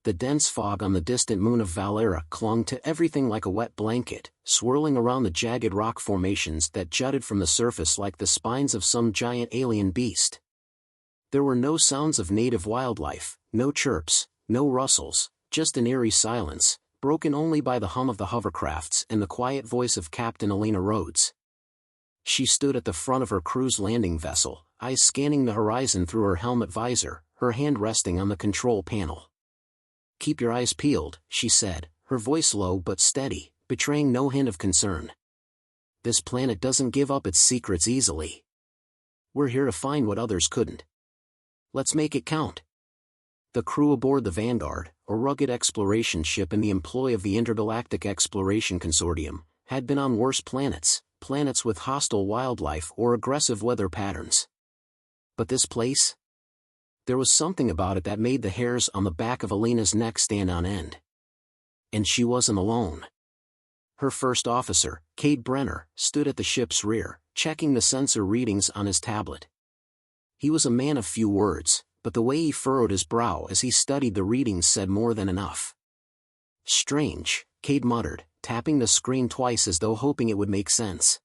The dense fog on the distant moon of Valera clung to everything like a wet blanket, swirling around the jagged rock formations that jutted from the surface like the spines of some giant alien beast. There were no sounds of native wildlife, no chirps, no rustles, just an eerie silence, broken only by the hum of the hovercrafts and the quiet voice of Captain Alina Rhodes. She stood at the front of her cruise landing vessel, eyes scanning the horizon through her helmet visor, her hand resting on the control panel. "Keep your eyes peeled," she said, her voice low but steady, betraying no hint of concern. "This planet doesn't give up its secrets easily. We're here to find what others couldn't. Let's make it count." The crew aboard the Vanguard, a rugged exploration ship in the employ of the Intergalactic Exploration Consortium, had been on worse planets, planets with hostile wildlife or aggressive weather patterns. But this place? There was something about it that made the hairs on the back of Alina's neck stand on end. And she wasn't alone. Her first officer, Cade Brenner, stood at the ship's rear, checking the sensor readings on his tablet. He was a man of few words, but the way he furrowed his brow as he studied the readings said more than enough. "Strange," Cade muttered, tapping the screen twice as though hoping it would make sense.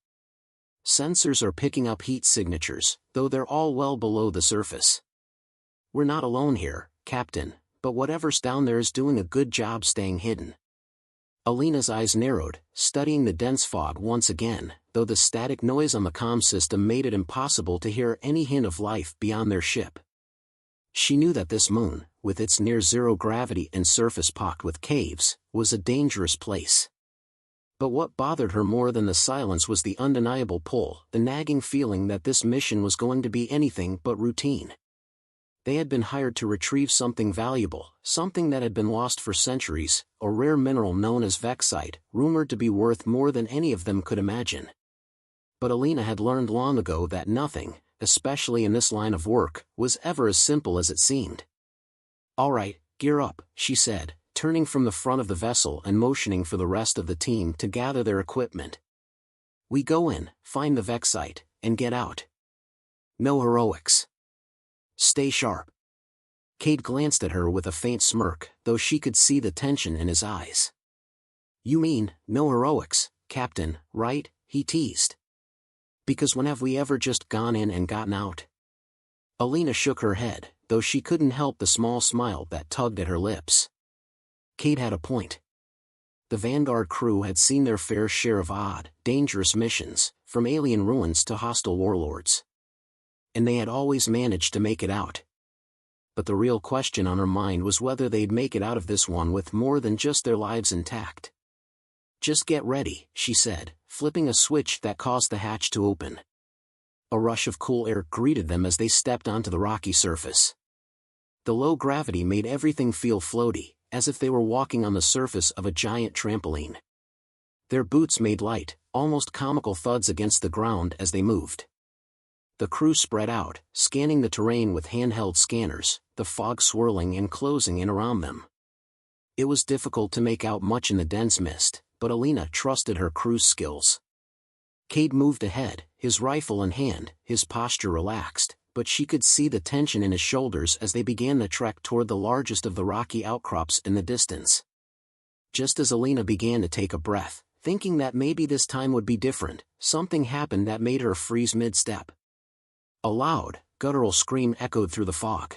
"Sensors are picking up heat signatures, though they're all well below the surface. We're not alone here, Captain, but whatever's down there is doing a good job staying hidden." Alina's eyes narrowed, studying the dense fog once again, though the static noise on the comm system made it impossible to hear any hint of life beyond their ship. She knew that this moon, with its near-zero gravity and surface pocked with caves, was a dangerous place. But what bothered her more than the silence was the undeniable pull, the nagging feeling that this mission was going to be anything but routine. They had been hired to retrieve something valuable, something that had been lost for centuries, a rare mineral known as vexite, rumored to be worth more than any of them could imagine. But Alina had learned long ago that nothing, especially in this line of work, was ever as simple as it seemed. "All right, gear up," she said, turning from the front of the vessel and motioning for the rest of the team to gather their equipment. "We go in, find the vexite, and get out. No heroics. Stay sharp." Cade glanced at her with a faint smirk, though she could see the tension in his eyes. "You mean, no heroics, Captain, right?" he teased. "Because when have we ever just gone in and gotten out?" Alina shook her head, though she couldn't help the small smile that tugged at her lips. Cade had a point. The Vanguard crew had seen their fair share of odd, dangerous missions, from alien ruins to hostile warlords. And they had always managed to make it out. But the real question on her mind was whether they'd make it out of this one with more than just their lives intact. "Just get ready," she said, flipping a switch that caused the hatch to open. A rush of cool air greeted them as they stepped onto the rocky surface. The low gravity made everything feel floaty, as if they were walking on the surface of a giant trampoline. Their boots made light, almost comical thuds against the ground as they moved. The crew spread out, scanning the terrain with handheld scanners, the fog swirling and closing in around them. It was difficult to make out much in the dense mist, but Alina trusted her crew's skills. Cade moved ahead, his rifle in hand, his posture relaxed, but she could see the tension in his shoulders as they began the trek toward the largest of the rocky outcrops in the distance. Just as Alina began to take a breath, thinking that maybe this time would be different, something happened that made her freeze mid-step. A loud, guttural scream echoed through the fog.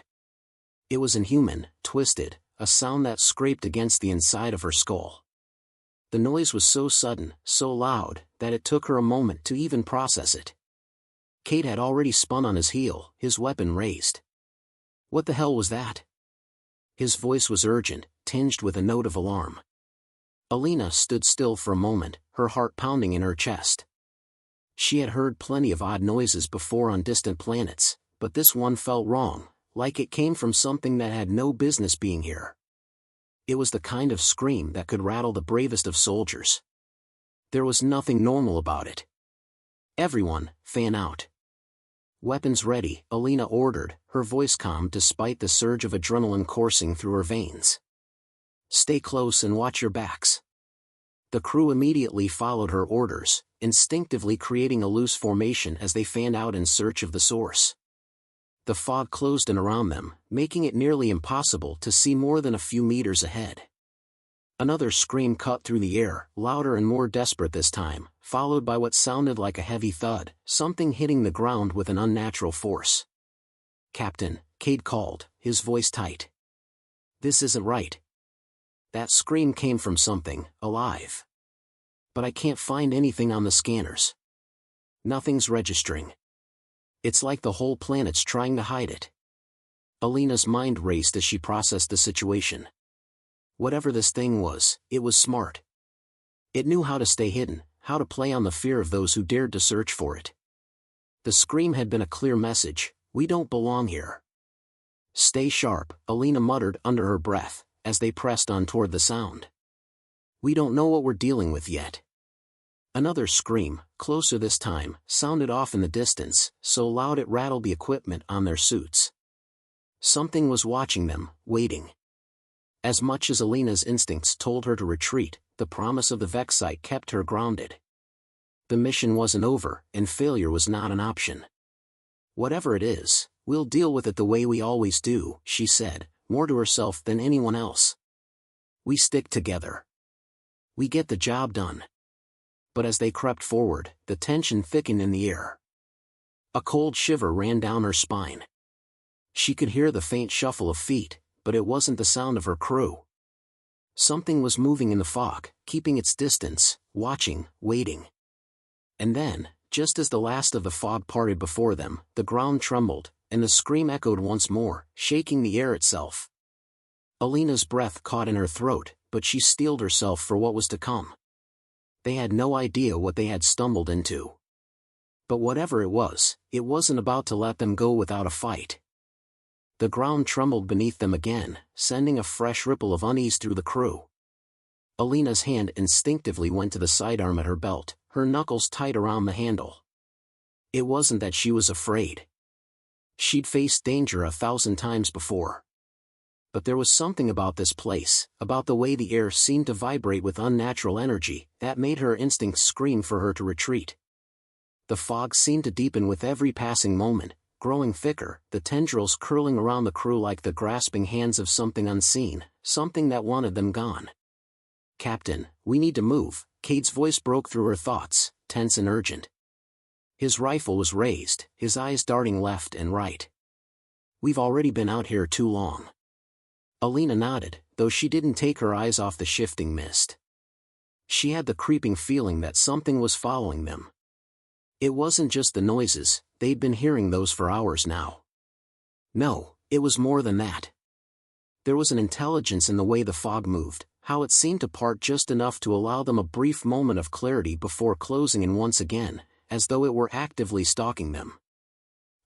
It was inhuman, twisted, a sound that scraped against the inside of her skull. The noise was so sudden, so loud, that it took her a moment to even process it. Cade had already spun on his heel, his weapon raised. "What the hell was that?" His voice was urgent, tinged with a note of alarm. Alina stood still for a moment, her heart pounding in her chest. She had heard plenty of odd noises before on distant planets, but this one felt wrong, like it came from something that had no business being here. It was the kind of scream that could rattle the bravest of soldiers. There was nothing normal about it. "Everyone, fan out." "Weapons ready," Alina ordered, her voice calm despite the surge of adrenaline coursing through her veins. "Stay close and watch your backs." The crew immediately followed her orders, instinctively creating a loose formation as they fanned out in search of the source. The fog closed in around them, making it nearly impossible to see more than a few meters ahead. Another scream cut through the air, louder and more desperate this time, followed by what sounded like a heavy thud, something hitting the ground with an unnatural force. "Captain," Cade called, his voice tight. "This isn't right." That scream came from something alive. "But I can't find anything on the scanners. Nothing's registering. It's like the whole planet's trying to hide it." Alina's mind raced as she processed the situation. Whatever this thing was, it was smart. It knew how to stay hidden, how to play on the fear of those who dared to search for it. The scream had been a clear message: "We don't belong here." "Stay sharp," Alina muttered under her breath, as they pressed on toward the sound. "We don't know what we're dealing with yet." Another scream, closer this time, sounded off in the distance, so loud it rattled the equipment on their suits. Something was watching them, waiting. As much as Alina's instincts told her to retreat, the promise of the Vex site kept her grounded. The mission wasn't over, and failure was not an option. "Whatever it is, we'll deal with it the way we always do," she said, more to herself than anyone else. "We stick together. We get the job done." But as they crept forward, the tension thickened in the air. A cold shiver ran down her spine. She could hear the faint shuffle of feet, but it wasn't the sound of her crew. Something was moving in the fog, keeping its distance, watching, waiting. And then, just as the last of the fog parted before them, the ground trembled, and the scream echoed once more, shaking the air itself. Alina's breath caught in her throat, but she steeled herself for what was to come. They had no idea what they had stumbled into. But whatever it wasn't about to let them go without a fight. The ground trembled beneath them again, sending a fresh ripple of unease through the crew. Alina's hand instinctively went to the sidearm at her belt, her knuckles tight around the handle. It wasn't that she was afraid. She'd faced danger 1,000 times before. But there was something about this place, about the way the air seemed to vibrate with unnatural energy, that made her instincts scream for her to retreat. The fog seemed to deepen with every passing moment, growing thicker, the tendrils curling around the crew like the grasping hands of something unseen, something that wanted them gone. "Captain, we need to move," Cade's voice broke through her thoughts, tense and urgent. His rifle was raised, his eyes darting left and right. "We've already been out here too long." Alina nodded, though she didn't take her eyes off the shifting mist. She had the creeping feeling that something was following them. It wasn't just the noises, they'd been hearing those for hours now. No, it was more than that. There was an intelligence in the way the fog moved, how it seemed to part just enough to allow them a brief moment of clarity before closing in once again, as though it were actively stalking them.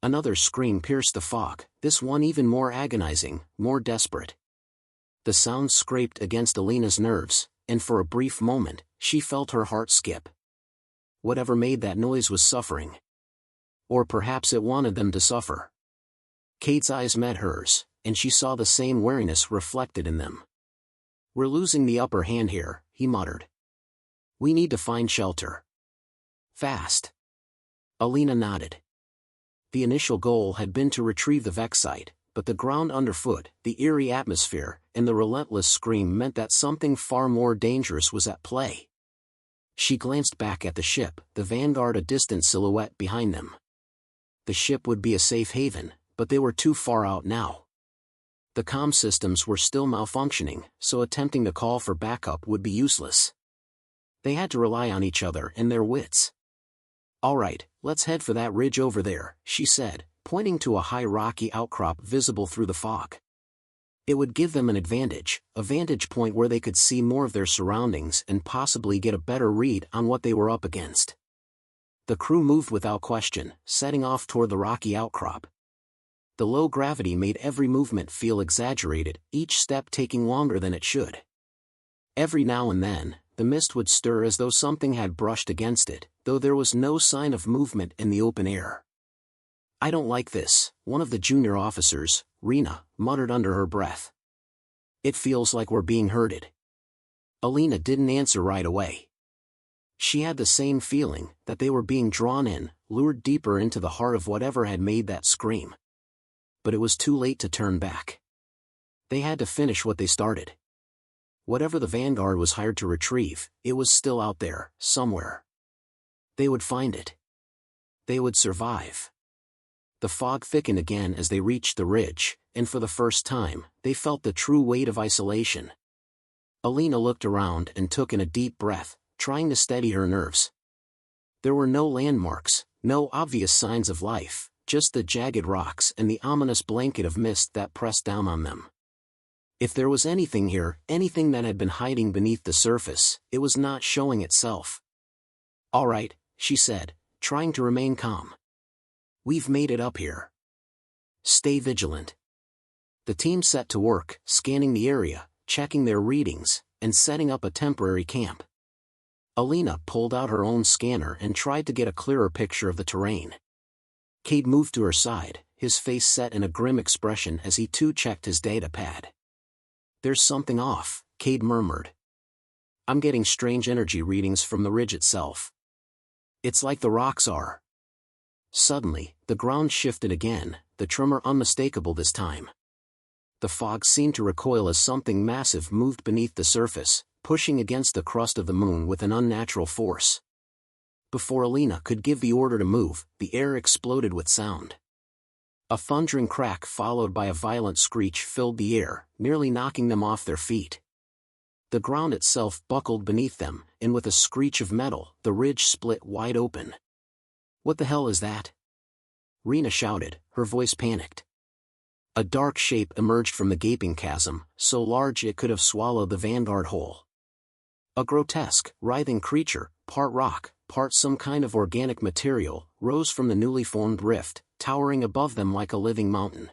Another scream pierced the fog, this one even more agonizing, more desperate. The sound scraped against Alina's nerves, and for a brief moment, she felt her heart skip. Whatever made that noise was suffering. Or perhaps it wanted them to suffer. Cade's eyes met hers, and she saw the same wariness reflected in them. "We're losing the upper hand here," he muttered. "We need to find shelter. Fast." Alina nodded. The initial goal had been to retrieve the Vex site, but the ground underfoot, the eerie atmosphere, and the relentless scream meant that something far more dangerous was at play. She glanced back at the ship, the Vanguard a distant silhouette behind them. The ship would be a safe haven, but they were too far out now. The comm systems were still malfunctioning, so attempting to call for backup would be useless. They had to rely on each other and their wits. "All right, let's head for that ridge over there," she said, pointing to a high rocky outcrop visible through the fog. It would give them an advantage, a vantage point where they could see more of their surroundings and possibly get a better read on what they were up against. The crew moved without question, setting off toward the rocky outcrop. The low gravity made every movement feel exaggerated, each step taking longer than it should. Every now and then, the mist would stir as though something had brushed against it, though there was no sign of movement in the open air. "I don't like this," one of the junior officers, Rena, muttered under her breath. "It feels like we're being herded." Alina didn't answer right away. She had the same feeling, that they were being drawn in, lured deeper into the heart of whatever had made that scream. but it was too late to turn back. They had to finish what they started. Whatever the vanguard was hired to retrieve, it was still out there, somewhere. They would find it. They would survive. The fog thickened again as they reached the ridge, and for the first time, they felt the true weight of isolation. Alina looked around and took in a deep breath, trying to steady her nerves. There were no landmarks, no obvious signs of life, just the jagged rocks and the ominous blanket of mist that pressed down on them. If there was anything here, anything that had been hiding beneath the surface, it was not showing itself. "All right," she said, trying to remain calm. "We've made it up here. Stay vigilant." The team set to work, scanning the area, checking their readings, and setting up a temporary camp. Alina pulled out her own scanner and tried to get a clearer picture of the terrain. Cade moved to her side, his face set in a grim expression as he too checked his data pad. "There's something off," Cade murmured. "I'm getting strange energy readings from the ridge itself. It's like the rocks are." Suddenly, the ground shifted again, the tremor unmistakable this time. The fog seemed to recoil as something massive moved beneath the surface, pushing against the crust of the moon with an unnatural force. Before Alina could give the order to move, the air exploded with sound. A thundering crack followed by a violent screech filled the air, nearly knocking them off their feet. The ground itself buckled beneath them, and with a screech of metal, the ridge split wide open. "What the hell is that?" Rena shouted, her voice panicked. A dark shape emerged from the gaping chasm, so large it could have swallowed the vanguard whole. A grotesque, writhing creature, part rock, part some kind of organic material, rose from the newly formed rift, towering above them like a living mountain.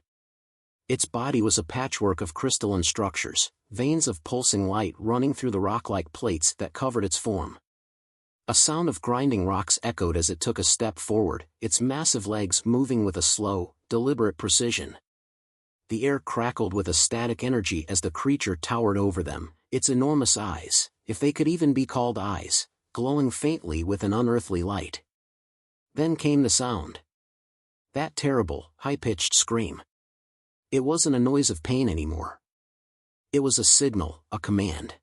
Its body was a patchwork of crystalline structures, veins of pulsing light running through the rock-like plates that covered its form. A sound of grinding rocks echoed as it took a step forward, its massive legs moving with a slow, deliberate precision. The air crackled with a static energy as the creature towered over them, its enormous eyes, if they could even be called eyes, glowing faintly with an unearthly light. Then came the sound. That terrible, high-pitched scream. It wasn't a noise of pain anymore. It was a signal, a command.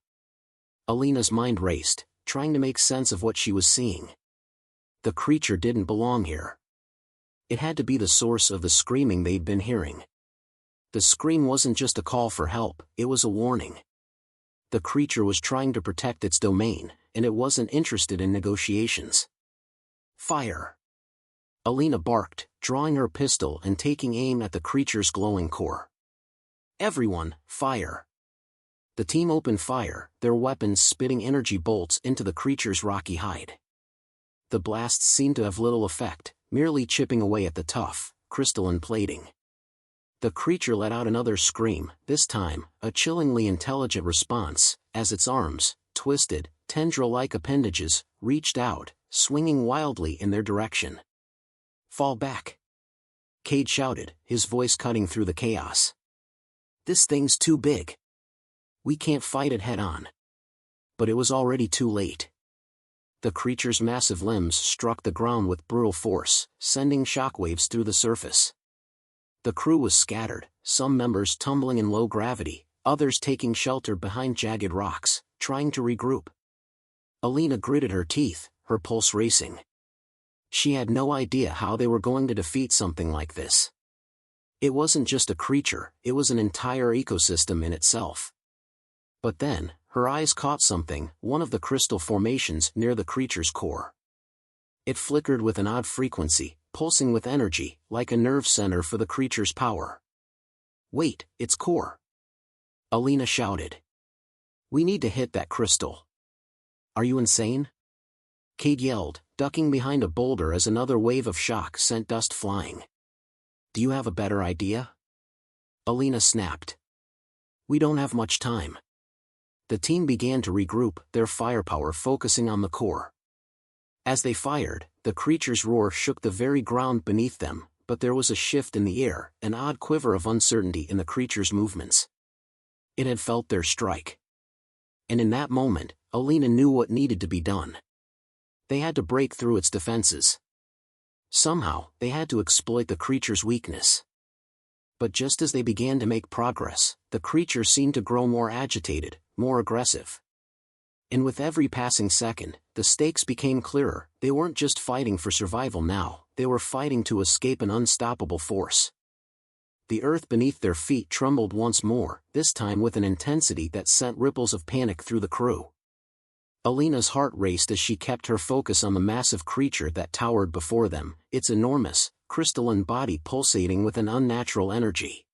Alina's mind raced, trying to make sense of what she was seeing. The creature didn't belong here. It had to be the source of the screaming they'd been hearing. The scream wasn't just a call for help, it was a warning. The creature was trying to protect its domain, and it wasn't interested in negotiations. "Fire!" Alina barked, drawing her pistol and taking aim at the creature's glowing core. "Everyone, fire!" The team opened fire, their weapons spitting energy bolts into the creature's rocky hide. The blasts seemed to have little effect, merely chipping away at the tough, crystalline plating. The creature let out another scream, this time, a chillingly intelligent response, as its arms, twisted, tendril-like appendages, reached out, swinging wildly in their direction. "Fall back!" Cade shouted, his voice cutting through the chaos. "This thing's too big. We can't fight it head-on." But it was already too late. The creature's massive limbs struck the ground with brutal force, sending shockwaves through the surface. The crew was scattered, some members tumbling in low gravity, others taking shelter behind jagged rocks, trying to regroup. Alina gritted her teeth, her pulse racing. She had no idea how they were going to defeat something like this. It wasn't just a creature, it was an entire ecosystem in itself. But then, her eyes caught something, one of the crystal formations near the creature's core. It flickered with an odd frequency, pulsing with energy, like a nerve center for the creature's power. "Wait, its core!" Alina shouted. "We need to hit that crystal." "Are you insane?" Cade yelled, ducking behind a boulder as another wave of shock sent dust flying. "Do you have a better idea?" Alina snapped. "We don't have much time." The team began to regroup, their firepower focusing on the core. As they fired, the creature's roar shook the very ground beneath them, but there was a shift in the air, an odd quiver of uncertainty in the creature's movements. It had felt their strike. And in that moment, Alina knew what needed to be done. They had to break through its defenses. Somehow, they had to exploit the creature's weakness. But just as they began to make progress, the creature seemed to grow more agitated, more aggressive. And with every passing second, the stakes became clearer. They weren't just fighting for survival now, they were fighting to escape an unstoppable force. The earth beneath their feet trembled once more, this time with an intensity that sent ripples of panic through the crew. Alina's heart raced as she kept her focus on the massive creature that towered before them, its enormous, crystalline body pulsating with an unnatural energy.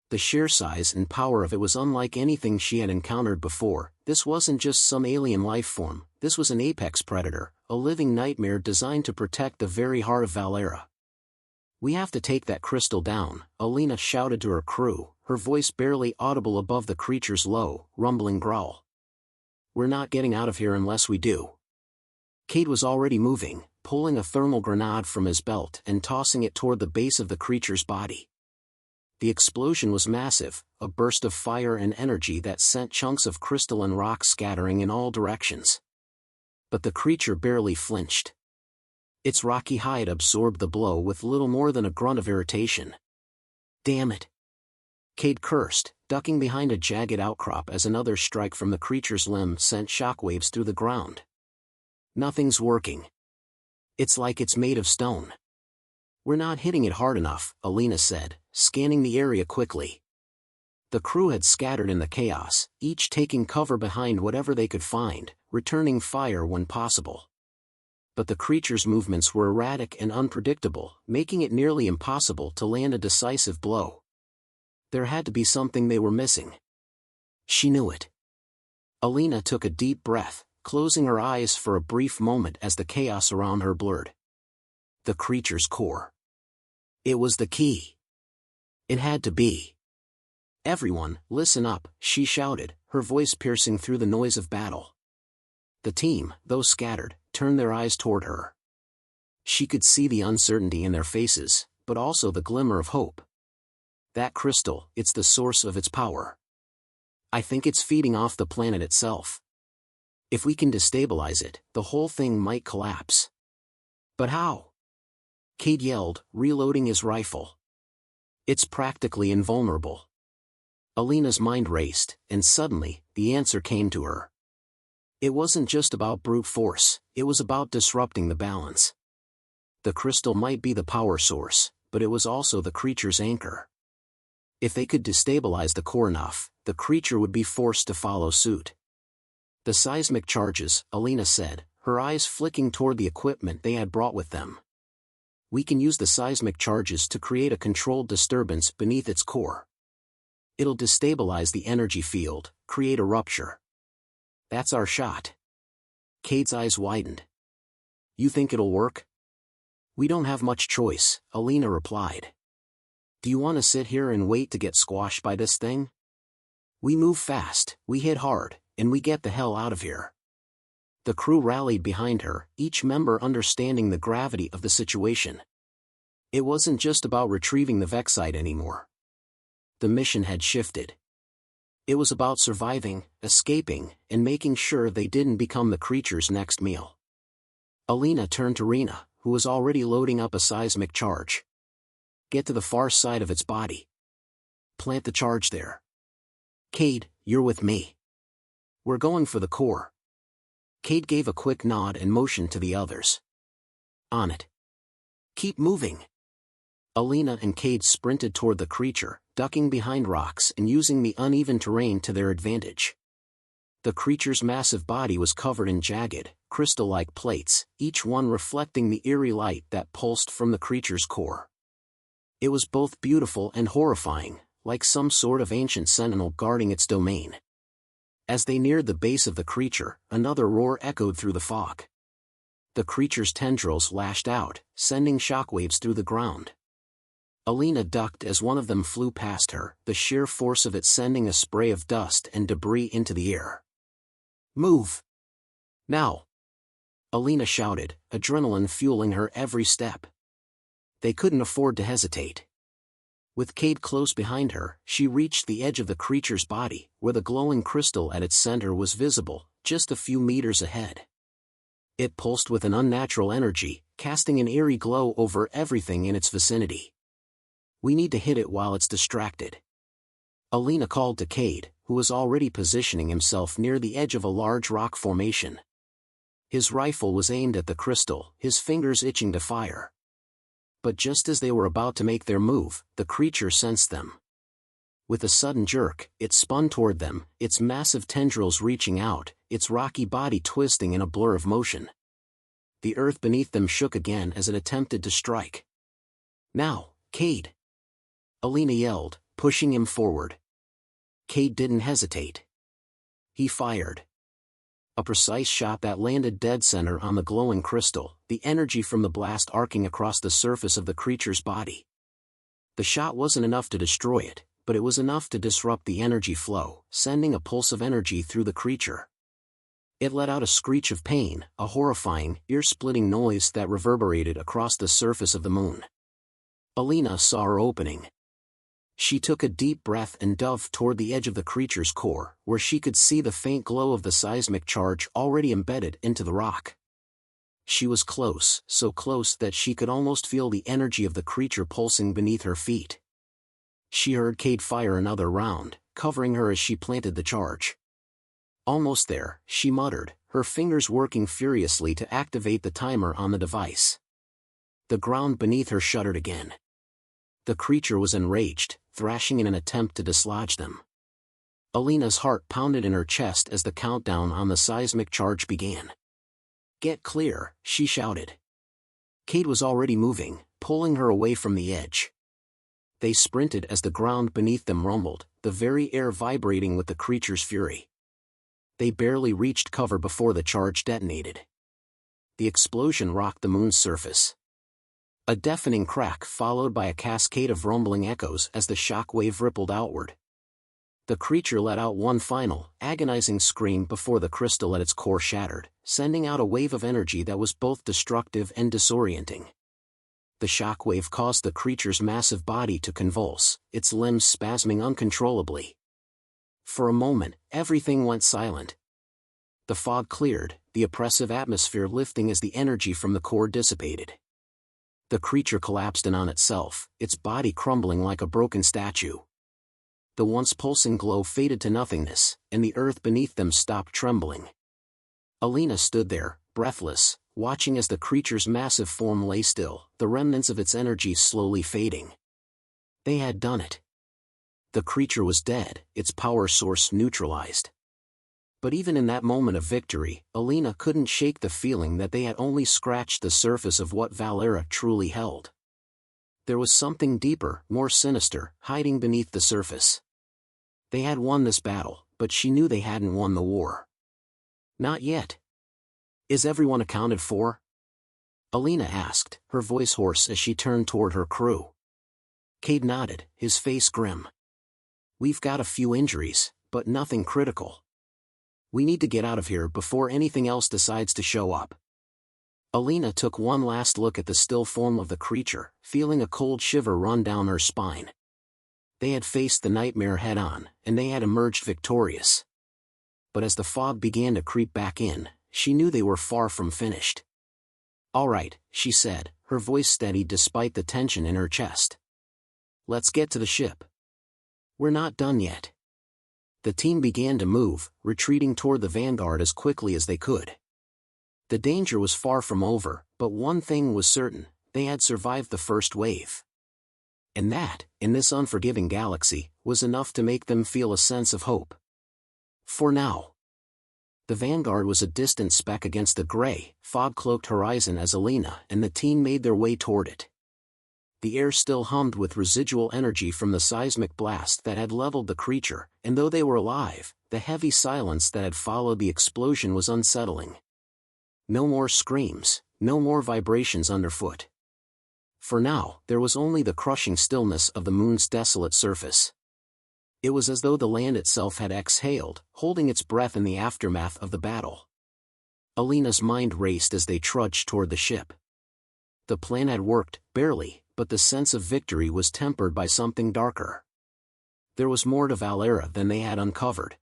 The sheer size and power of it was unlike anything she had encountered before. This wasn't just some alien life form, this was an apex predator, a living nightmare designed to protect the very heart of Valera. "We have to take that crystal down," Alina shouted to her crew, her voice barely audible above the creature's low, rumbling growl. "We're not getting out of here unless we do." Cade was already moving, pulling a thermal grenade from his belt and tossing it toward the base of the creature's body. The explosion was massive, a burst of fire and energy that sent chunks of crystalline rock scattering in all directions. But the creature barely flinched. Its rocky hide absorbed the blow with little more than a grunt of irritation. "Damn it!" Cade cursed, ducking behind a jagged outcrop as another strike from the creature's limb sent shockwaves through the ground. "Nothing's working. It's like it's made of stone." "We're not hitting it hard enough," Alina said, scanning the area quickly. The crew had scattered in the chaos, each taking cover behind whatever they could find, returning fire when possible. But the creature's movements were erratic and unpredictable, making it nearly impossible to land a decisive blow. There had to be something they were missing. She knew it. Alina took a deep breath, closing her eyes for a brief moment as the chaos around her blurred. The creature's core. It was the key. It had to be. "Everyone, listen up," she shouted, her voice piercing through the noise of battle. The team, though scattered, turned their eyes toward her. She could see the uncertainty in their faces, but also the glimmer of hope. "That crystal, it's the source of its power. I think it's feeding off the planet itself. If we can destabilize it, the whole thing might collapse." "But how?" Cade yelled, reloading his rifle. "It's practically invulnerable." Alina's mind raced, and suddenly, the answer came to her. It wasn't just about brute force, it was about disrupting the balance. The crystal might be the power source, but it was also the creature's anchor. If they could destabilize the core enough, the creature would be forced to follow suit. "The seismic charges," Alina said, her eyes flicking toward the equipment they had brought with them. "We can use the seismic charges to create a controlled disturbance beneath its core. It'll destabilize the energy field, create a rupture. That's our shot." Cade's eyes widened. "You think it'll work?" "We don't have much choice," Alina replied. "Do you want to sit here and wait to get squashed by this thing? We move fast, we hit hard, and we get the hell out of here." The crew rallied behind her, each member understanding the gravity of the situation. It wasn't just about retrieving the Vexite anymore. The mission had shifted. It was about surviving, escaping, and making sure they didn't become the creature's next meal. Alina turned to Rena, who was already loading up a seismic charge. "Get to the far side of its body. Plant the charge there. Cade, you're with me. We're going for the core." Cade gave a quick nod and motioned to the others. "On it. Keep moving." Alina and Cade sprinted toward the creature, ducking behind rocks and using the uneven terrain to their advantage. The creature's massive body was covered in jagged, crystal-like plates, each one reflecting the eerie light that pulsed from the creature's core. It was both beautiful and horrifying, like some sort of ancient sentinel guarding its domain. As they neared the base of the creature, another roar echoed through the fog. The creature's tendrils lashed out, sending shockwaves through the ground. Alina ducked as one of them flew past her, the sheer force of it sending a spray of dust and debris into the air. "Move! Now!" Alina shouted, adrenaline fueling her every step. They couldn't afford to hesitate. With Cade close behind her, she reached the edge of the creature's body, where the glowing crystal at its center was visible, just a few meters ahead. It pulsed with an unnatural energy, casting an eerie glow over everything in its vicinity. We need to hit it while it's distracted. Alina called to Cade, who was already positioning himself near the edge of a large rock formation. His rifle was aimed at the crystal, his fingers itching to fire. But just as they were about to make their move, the creature sensed them. With a sudden jerk, it spun toward them, its massive tendrils reaching out, its rocky body twisting in a blur of motion. The earth beneath them shook again as it attempted to strike. "Now, Cade!" Alina yelled, pushing him forward. Cade didn't hesitate. He fired. A precise shot that landed dead center on the glowing crystal, the energy from the blast arcing across the surface of the creature's body. The shot wasn't enough to destroy it, but it was enough to disrupt the energy flow, sending a pulse of energy through the creature. It let out a screech of pain, a horrifying, ear-splitting noise that reverberated across the surface of the moon. Alina saw her opening. She took a deep breath and dove toward the edge of the creature's core, where she could see the faint glow of the seismic charge already embedded into the rock. She was close, so close that she could almost feel the energy of the creature pulsing beneath her feet. She heard Cade fire another round, covering her as she planted the charge. "Almost there," she muttered, her fingers working furiously to activate the timer on the device. The ground beneath her shuddered again. The creature was enraged, thrashing in an attempt to dislodge them. Alina's heart pounded in her chest as the countdown on the seismic charge began. "Get clear," she shouted. Cade was already moving, pulling her away from the edge. They sprinted as the ground beneath them rumbled, the very air vibrating with the creature's fury. They barely reached cover before the charge detonated. The explosion rocked the moon's surface. A deafening crack followed by a cascade of rumbling echoes as the shock wave rippled outward. The creature let out one final, agonizing scream before the crystal at its core shattered, sending out a wave of energy that was both destructive and disorienting. The shock wave caused the creature's massive body to convulse, its limbs spasming uncontrollably. For a moment, everything went silent. The fog cleared, the oppressive atmosphere lifting as the energy from the core dissipated. The creature collapsed in on itself, its body crumbling like a broken statue. The once pulsing glow faded to nothingness, and the earth beneath them stopped trembling. Alina stood there, breathless, watching as the creature's massive form lay still, the remnants of its energy slowly fading. They had done it. The creature was dead, its power source neutralized. But even in that moment of victory, Alina couldn't shake the feeling that they had only scratched the surface of what Valera truly held. There was something deeper, more sinister, hiding beneath the surface. They had won this battle, but she knew they hadn't won the war. Not yet. "Is everyone accounted for?" Alina asked, her voice hoarse as she turned toward her crew. Cade nodded, his face grim. "We've got a few injuries, but nothing critical. We need to get out of here before anything else decides to show up." Alina took one last look at the still form of the creature, feeling a cold shiver run down her spine. They had faced the nightmare head-on, and they had emerged victorious. But as the fog began to creep back in, she knew they were far from finished. "All right," she said, her voice steady despite the tension in her chest. "Let's get to the ship. We're not done yet." The team began to move, retreating toward the vanguard as quickly as they could. The danger was far from over, but one thing was certain, they had survived the first wave. And that, in this unforgiving galaxy, was enough to make them feel a sense of hope. For now. The vanguard was a distant speck against the gray, fog-cloaked horizon as Alina and the team made their way toward it. The air still hummed with residual energy from the seismic blast that had leveled the creature, and though they were alive, the heavy silence that had followed the explosion was unsettling. No more screams, no more vibrations underfoot. For now, there was only the crushing stillness of the moon's desolate surface. It was as though the land itself had exhaled, holding its breath in the aftermath of the battle. Alina's mind raced as they trudged toward the ship. The plan had worked, barely, but the sense of victory was tempered by something darker. There was more to Valera than they had uncovered.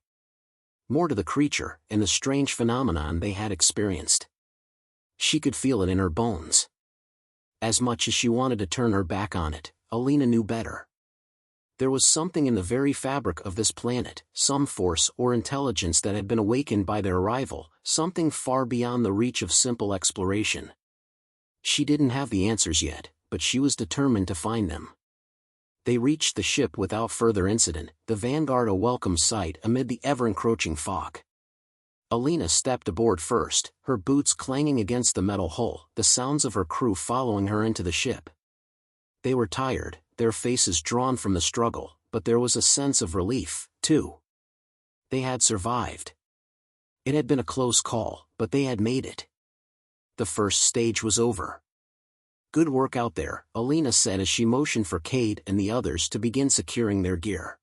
More to the creature, and the strange phenomenon they had experienced. She could feel it in her bones. As much as she wanted to turn her back on it, Alina knew better. There was something in the very fabric of this planet, some force or intelligence that had been awakened by their arrival, something far beyond the reach of simple exploration. She didn't have the answers yet, but she was determined to find them. They reached the ship without further incident, the Vanguard a welcome sight amid the ever-encroaching fog. Alina stepped aboard first, her boots clanging against the metal hull, the sounds of her crew following her into the ship. They were tired, their faces drawn from the struggle, but there was a sense of relief, too. They had survived. It had been a close call, but they had made it. The first stage was over. "Good work out there," Alina said as she motioned for Cade and the others to begin securing their gear.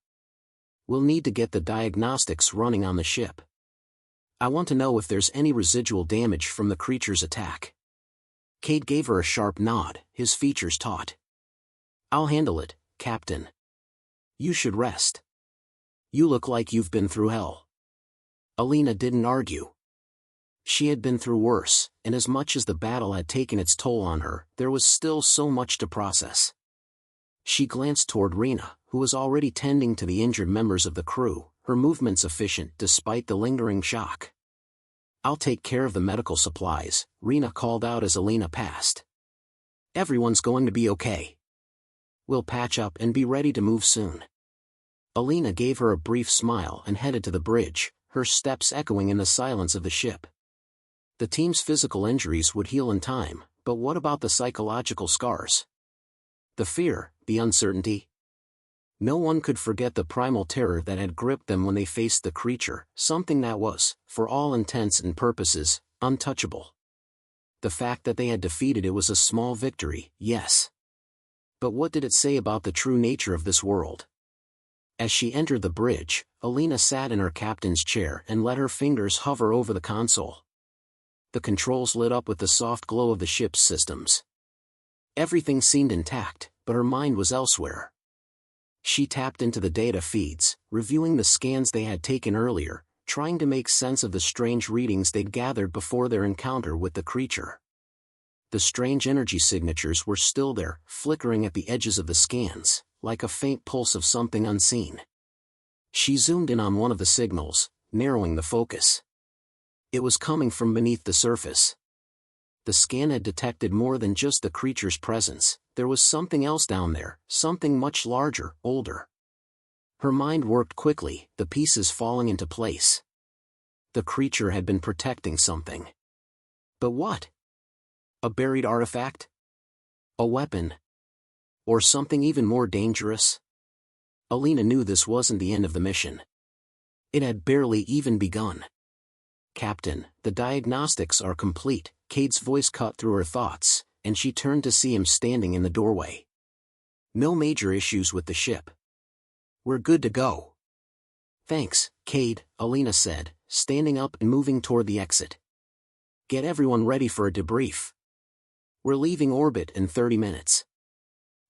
"We'll need to get the diagnostics running on the ship. I want to know if there's any residual damage from the creature's attack." Cade gave her a sharp nod, his features taut. "I'll handle it, Captain. You should rest. You look like you've been through hell." Alina didn't argue. She had been through worse, and as much as the battle had taken its toll on her, there was still so much to process. She glanced toward Rena, who was already tending to the injured members of the crew, her movements efficient despite the lingering shock. "I'll take care of the medical supplies," Rena called out as Alina passed. "Everyone's going to be okay. We'll patch up and be ready to move soon." Alina gave her a brief smile and headed to the bridge, her steps echoing in the silence of the ship. The team's physical injuries would heal in time, but what about the psychological scars? The fear, the uncertainty? No one could forget the primal terror that had gripped them when they faced the creature, something that was, for all intents and purposes, untouchable. The fact that they had defeated it was a small victory, yes. But what did it say about the true nature of this world? As she entered the bridge, Alina sat in her captain's chair and let her fingers hover over the console. The controls lit up with the soft glow of the ship's systems. Everything seemed intact, but her mind was elsewhere. She tapped into the data feeds, reviewing the scans they had taken earlier, trying to make sense of the strange readings they'd gathered before their encounter with the creature. The strange energy signatures were still there, flickering at the edges of the scans, like a faint pulse of something unseen. She zoomed in on one of the signals, narrowing the focus. It was coming from beneath the surface. The scan had detected more than just the creature's presence. There was something else down there, something much larger, older. Her mind worked quickly, the pieces falling into place. The creature had been protecting something. But what? A buried artifact? A weapon? Or something even more dangerous? Alina knew this wasn't the end of the mission. It had barely even begun. "Captain, the diagnostics are complete," Cade's voice cut through her thoughts, and she turned to see him standing in the doorway. "No major issues with the ship. We're good to go." "Thanks, Cade," Alina said, standing up and moving toward the exit. "Get everyone ready for a debrief. We're leaving orbit in 30 minutes.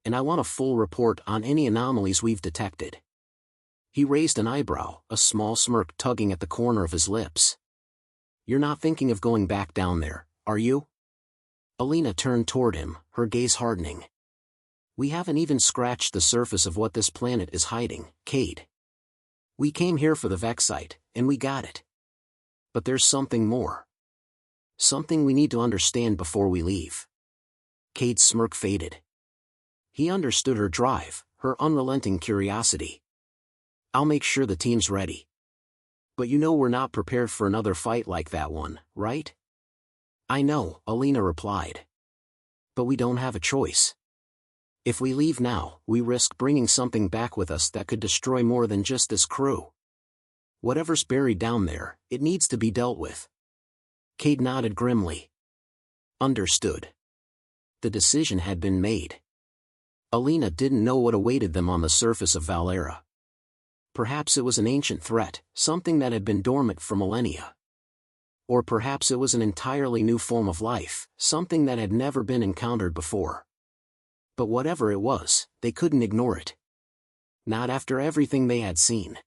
And I want a full report on any anomalies we've detected." He raised an eyebrow, a small smirk tugging at the corner of his lips. "You're not thinking of going back down there, are you?" Alina turned toward him, her gaze hardening. "We haven't even scratched the surface of what this planet is hiding, Cade. We came here for the Vexite, and we got it. But there's something more. Something we need to understand before we leave." Cade's smirk faded. He understood her drive, her unrelenting curiosity. "I'll make sure the team's ready. But you know we're not prepared for another fight like that one, right?" "I know," Alina replied. "But we don't have a choice. If we leave now, we risk bringing something back with us that could destroy more than just this crew. Whatever's buried down there, it needs to be dealt with." Cade nodded grimly. Understood. The decision had been made. Alina didn't know what awaited them on the surface of Valera. Perhaps it was an ancient threat, something that had been dormant for millennia. Or perhaps it was an entirely new form of life, something that had never been encountered before. But whatever it was, they couldn't ignore it. Not after everything they had seen.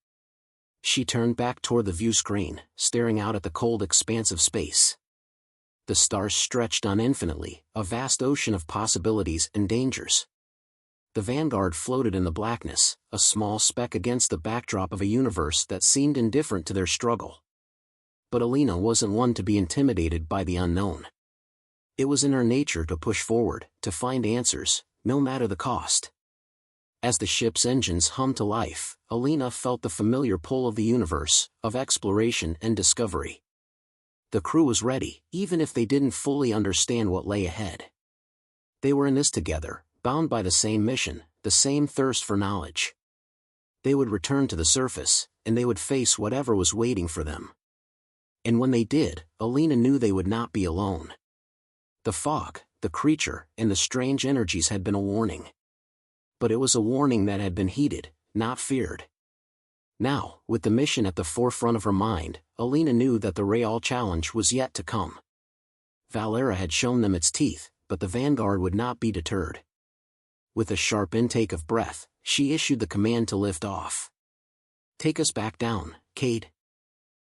She turned back toward the view screen, staring out at the cold expanse of space. The stars stretched on infinitely, a vast ocean of possibilities and dangers. The Vanguard floated in the blackness, a small speck against the backdrop of a universe that seemed indifferent to their struggle. But Alina wasn't one to be intimidated by the unknown. It was in her nature to push forward, to find answers, no matter the cost. As the ship's engines hummed to life, Alina felt the familiar pull of the universe, of exploration and discovery. The crew was ready, even if they didn't fully understand what lay ahead. They were in this together, bound by the same mission, the same thirst for knowledge. They would return to the surface, and they would face whatever was waiting for them. And when they did, Alina knew they would not be alone. The fog, the creature, and the strange energies had been a warning. But it was a warning that had been heeded, not feared. Now, with the mission at the forefront of her mind, Alina knew that the real challenge was yet to come. Valera had shown them its teeth, but the Vanguard would not be deterred. With a sharp intake of breath, she issued the command to lift off. "Take us back down, Cade.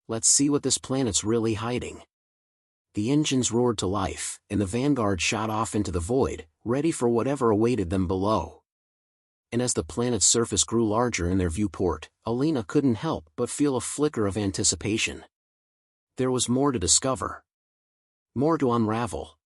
Let's see what this planet's really hiding." The engines roared to life, and the Vanguard shot off into the void, ready for whatever awaited them below. And as the planet's surface grew larger in their viewport, Alina couldn't help but feel a flicker of anticipation. There was more to discover. More to unravel,